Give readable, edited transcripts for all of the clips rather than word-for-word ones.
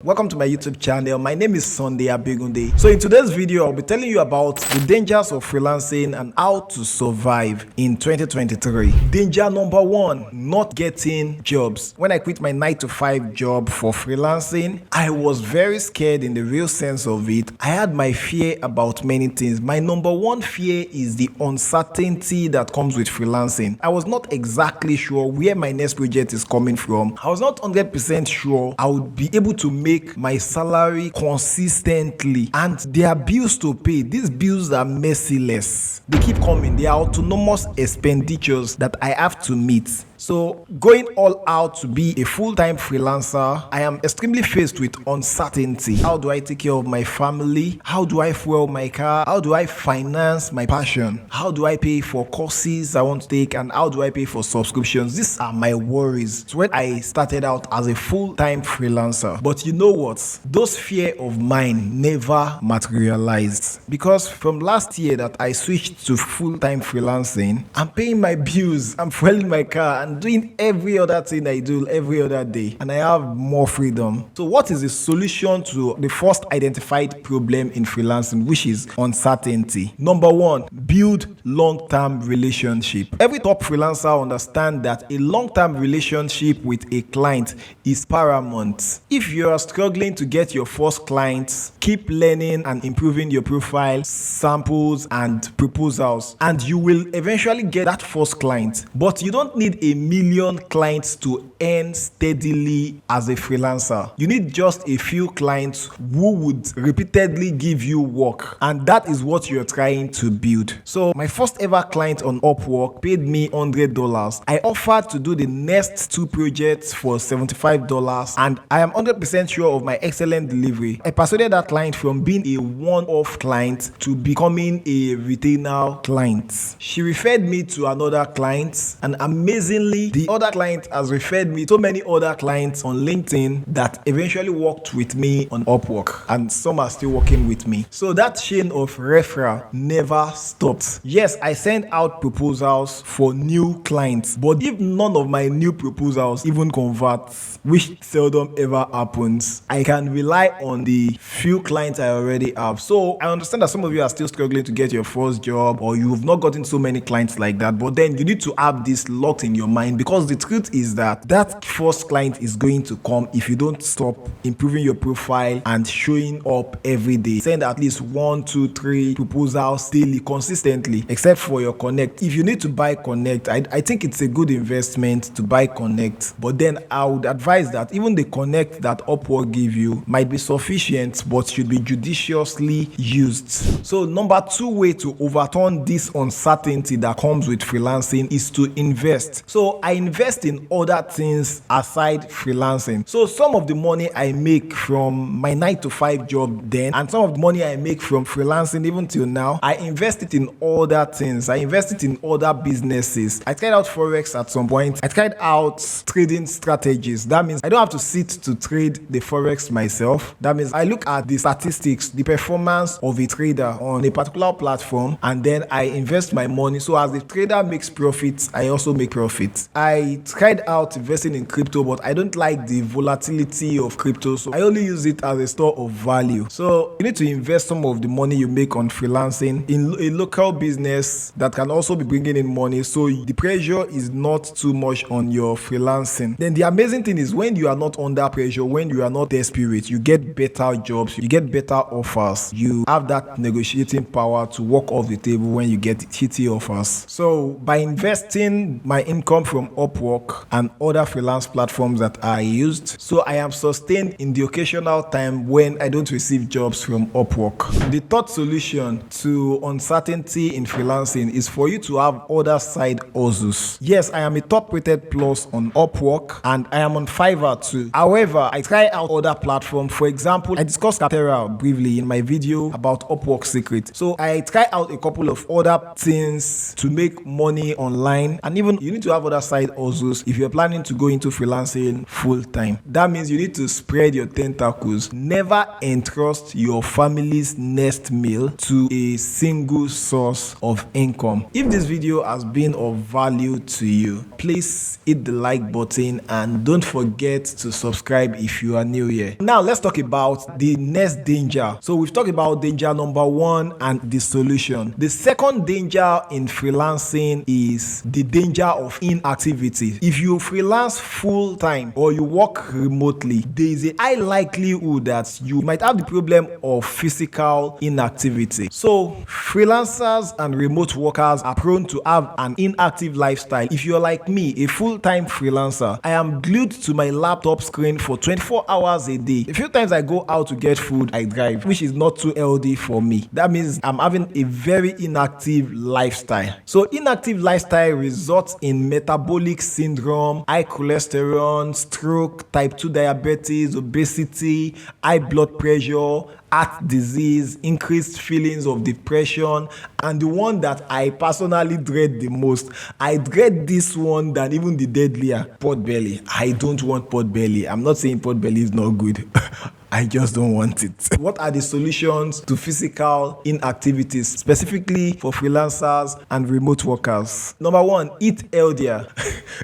welcome to my YouTube channel. My name is Sunday Abegunde. So in today's video, I'll be telling you about the dangers of freelancing and how to survive in 2023. Danger number one, not getting jobs. When I quit my 9-to-5 job for freelancing, I was very scared in the real sense of it. I had my fear about many things. My number one fear is the uncertainty that comes with freelancing. I was not exactly sure where my next project is coming from. I was not 100% sure I would be able to make my salary consistently, and there are bills to pay. These bills are merciless. They keep coming. They are autonomous expenditures that I have to meet. So going all out to be a full-time freelancer, I am extremely faced with uncertainty. How do I take care of my family? How do I fuel my car? How do I finance my passion? How do I pay for courses I want to take? And how do I pay for subscriptions? These are my worries. So when I started out as a full-time freelancer, but you know what? Those fear of mine never materialized, because from last year that I switched to full-time freelancing, I'm paying my bills, I'm fueling my car, and doing every other thing I do every other day, and I have more freedom. So what is the solution to the first identified problem in freelancing, which is uncertainty? Number one, build long-term relationship. Every top freelancer understands that a long-term relationship with a client is paramount. If you are struggling to get your first clients, keep learning and improving your profile, samples and proposals, and you will eventually get that first client. But you don't need a million clients to earn steadily as a freelancer. You need just a few clients who would repeatedly give you work, and that is what you're trying to build. So my first ever client on Upwork paid me $100. I offered to do the next two projects for $75, and I am 100% sure of my excellent delivery. I persuaded that client from being a one-off client to becoming a retainer client. She referred me to another client, and amazingly, the other client has referred me to many other clients on LinkedIn that eventually worked with me on Upwork, and some are still working with me. So that chain of referral never stopped. Yes, I send out proposals for new clients, but if none of my new proposals even convert, which seldom ever happens, I can rely on the few clients I already have. So I understand that some of you are still struggling to get your first job, or you've not gotten so many clients like that, but then you need to have this locked in your mind, because the truth is that that first client is going to come if you don't stop improving your profile and showing up every day. Send at least 1, 2, 3 proposals daily consistently, except for your Connect. If you need to buy Connect, I think it's a good investment to buy Connect, but then I would advise that even the Connect that Upwork give you might be sufficient, but should be judiciously used. So number two way to overturn this uncertainty that comes with freelancing is to invest. So I invest in other things aside freelancing. So some of the money I make from my 9-to-5 job then, and some of the money I make from freelancing even till now, I invest it in other things. I invest it in other businesses. I tried out Forex at some point. I tried out trading strategies. That means I don't have to sit to trade the Forex myself. That means I look at the statistics, the performance of a trader on a particular platform, and then I invest my money. So as the trader makes profits, I also make profits. I tried out investing in crypto, but I don't like the volatility of crypto, so I only use it as a store of value. So you need to invest some of the money you make on freelancing in a local business that can also be bringing in money, so the pressure is not too much on your freelancing. Then the amazing thing is, when you are not under pressure, when you are not desperate, you get better jobs, you get better offers, you have that negotiating power to walk off the table when you get shitty offers. So by investing my income from Upwork and other freelance platforms that I used, so I am sustained in the occasional time when I don't receive jobs from Upwork. The third solution to uncertainty in freelancing is for you to have other side hustles. Yes, I am a top rated plus on Upwork, and I am on Fiverr too. However, I try out other platforms. For example, I discussed Capterra briefly in my video about Upwork secret. So I try out a couple of other things to make money online, and even you need to have other side hustles if you're planning to go into freelancing full time. That means you need to spread your tentacles. Never entrust your family's next meal to a single source of income. If this video has been of value to you, please hit the like button and don't forget to subscribe if you are new here. Now let's talk about the next danger. So we've talked about danger number 1 and the solution. The second danger in freelancing is the danger of inactivity. If you freelance full time or you work remotely, there is a high likelihood that you might have the problem of physical inactivity. So freelancers and remote workers are prone to have an inactive lifestyle. If you're like me, a full-time freelancer, I am glued to my laptop screen for 24 hours a day. A few times I go out to get food, I drive, which is not too healthy for me. That means I'm having a very inactive lifestyle. So inactive lifestyle results in metabolic syndrome, high cholesterol, stroke, type 2 diabetes, obesity, high blood pressure, heart disease, increased feelings of depression, and the one that I personally dread the most. I dread this one than even the deadlier, pot belly. I don't want pot belly. I'm not saying pot belly is not good. I just don't want it. What are the solutions to physical inactivities, specifically for freelancers and remote workers? Number 1, eat healthier.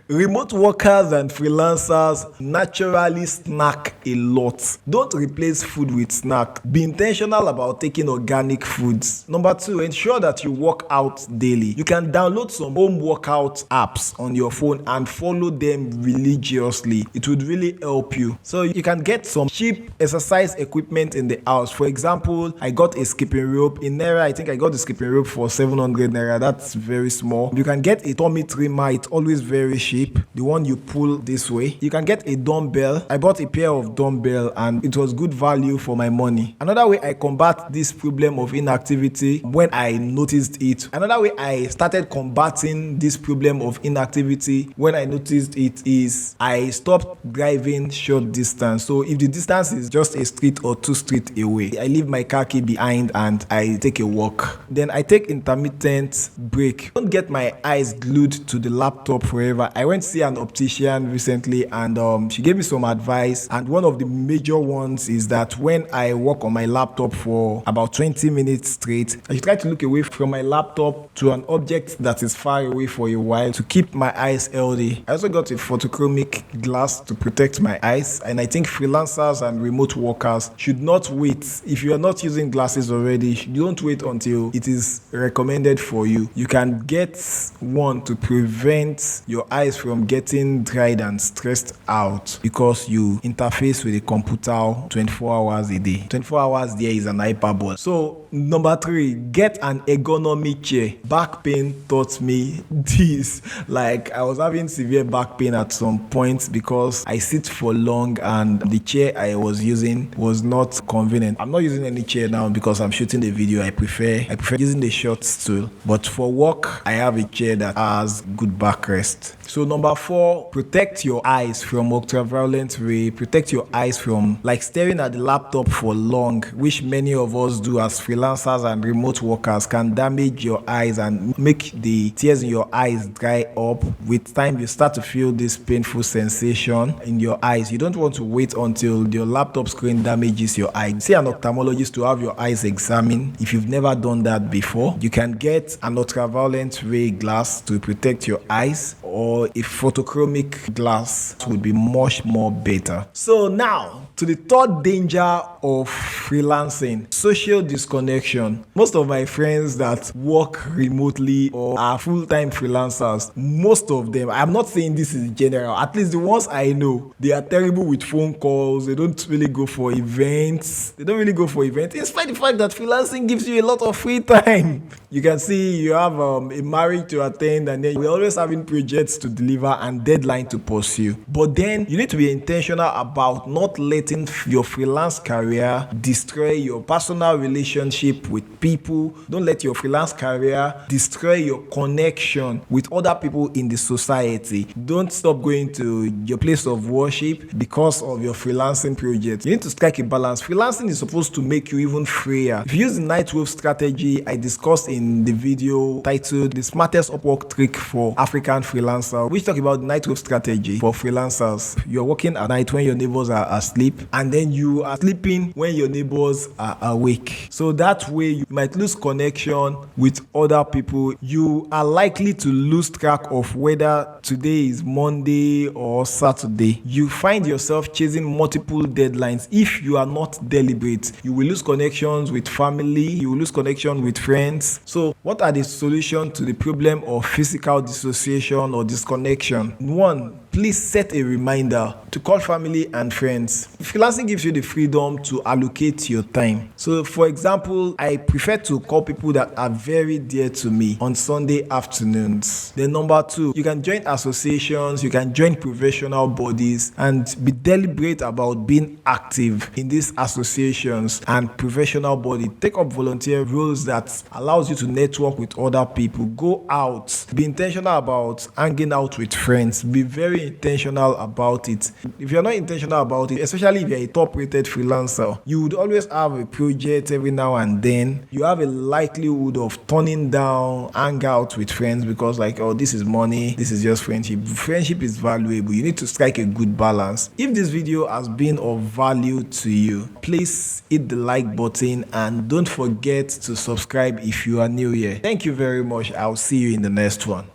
Remote workers and freelancers naturally snack a lot. Don't replace food with snack. Be intentional about taking organic foods. Number 2, ensure that you work out daily. You can download some home workout apps on your phone and follow them religiously. It would really help you. So you can get some cheap exercise equipment in the house. For example, I got a skipping rope in Naira. I think I got the skipping rope for 700 Naira. That's very small. You can get a tummy trimmer. It's always very cheap. The one you pull this way. You can get a dumbbell. I bought a pair of dumbbell and it was good value for my money. Another way I combat this problem of inactivity when I noticed it. Another way I started combating this problem of inactivity when I noticed it is I stopped driving short distance. So if the distance is just a street or 2 streets away, I leave my car key behind and I take a walk. Then I take intermittent break. Don't get my eyes glued to the laptop forever. I went to see an optician recently and she gave me some advice, and one of the major ones is that when I work on my laptop for about 20 minutes straight, I should try to look away from my laptop to an object that is far away for a while to keep my eyes healthy. I also got a photochromic glass to protect my eyes, and I think freelancers and remote workers should not wait. If you are not using glasses already, you don't wait until it is recommended for you. You can get one to prevent your eyes from getting dried and stressed out because you interface with a computer 24 hours a day. 24 hours there is an hyperbole. So number 3, get an ergonomic chair. Back pain taught me this. Like, I was having severe back pain at some point because I sit for long and the chair I was using was not convenient. I'm not using any chair now because I'm shooting the video. I prefer using the short stool. But for work, I have a chair that has good backrest. So number 4, protect your eyes from ultraviolet ray. Protect your eyes from like staring at the laptop for long, which many of us do as freelancers and remote workers, can damage your eyes and make the tears in your eyes dry up. With time, you start to feel this painful sensation in your eyes. You don't want to wait until your laptop screen damages your eye. See an ophthalmologist to have your eyes examined. If you've never done that before, you can get an ultraviolet ray glass to protect your eyes, or a photochromic glass would be much more better. So now to the third danger of freelancing: social disconnection. Most of my friends that work remotely or are full-time freelancers, most of them, I'm not saying this is general, at least the ones I know, they are terrible with phone calls. They don't really go for events. Despite the fact that freelancing gives you a lot of free time. You can see you have a marriage to attend, and then we're always having projects to deliver and deadline to pursue. But then you need to be intentional about not letting letting your freelance career destroy your personal relationship with people. Don't let your freelance career destroy your connection with other people in the society. Don't stop going to your place of worship because of your freelancing project. You need to strike a balance. Freelancing is supposed to make you even freer. If you use the Nightwave strategy I discussed in the video titled The Smartest Upwork Trick for African Freelancers, which talk about the Nightwave strategy for freelancers. You're working at night when your neighbors are asleep, and then you are sleeping when your neighbors are awake. So that way you might lose connection with other people. You are likely to lose track of whether today is Monday or Saturday. You find yourself chasing multiple deadlines. If you are not deliberate, you will lose connections with family, you will lose connection with friends. So what are the solutions to the problem of physical dissociation or disconnection? One, please set a reminder to call family and friends. Freelancing gives you the freedom to allocate your time. So for example, I prefer to call people that are very dear to me on Sunday afternoons. Then number two, you can join associations, you can join professional bodies and be deliberate about being active in these associations and professional body. Take up volunteer roles that allows you to network with other people. Go out, be intentional about hanging out with friends. Be very intentional about it. If you're not intentional about it, especially if you're a top-rated freelancer, you would always have a project every now and then. You have a likelihood of turning down hang out with friends because like, oh, this is money, this is just friendship. Friendship is valuable. You need to strike a good balance. If this video has been of value to you, please hit the like button and don't forget to subscribe if you are new here. Thank you very much. I'll see you in the next one.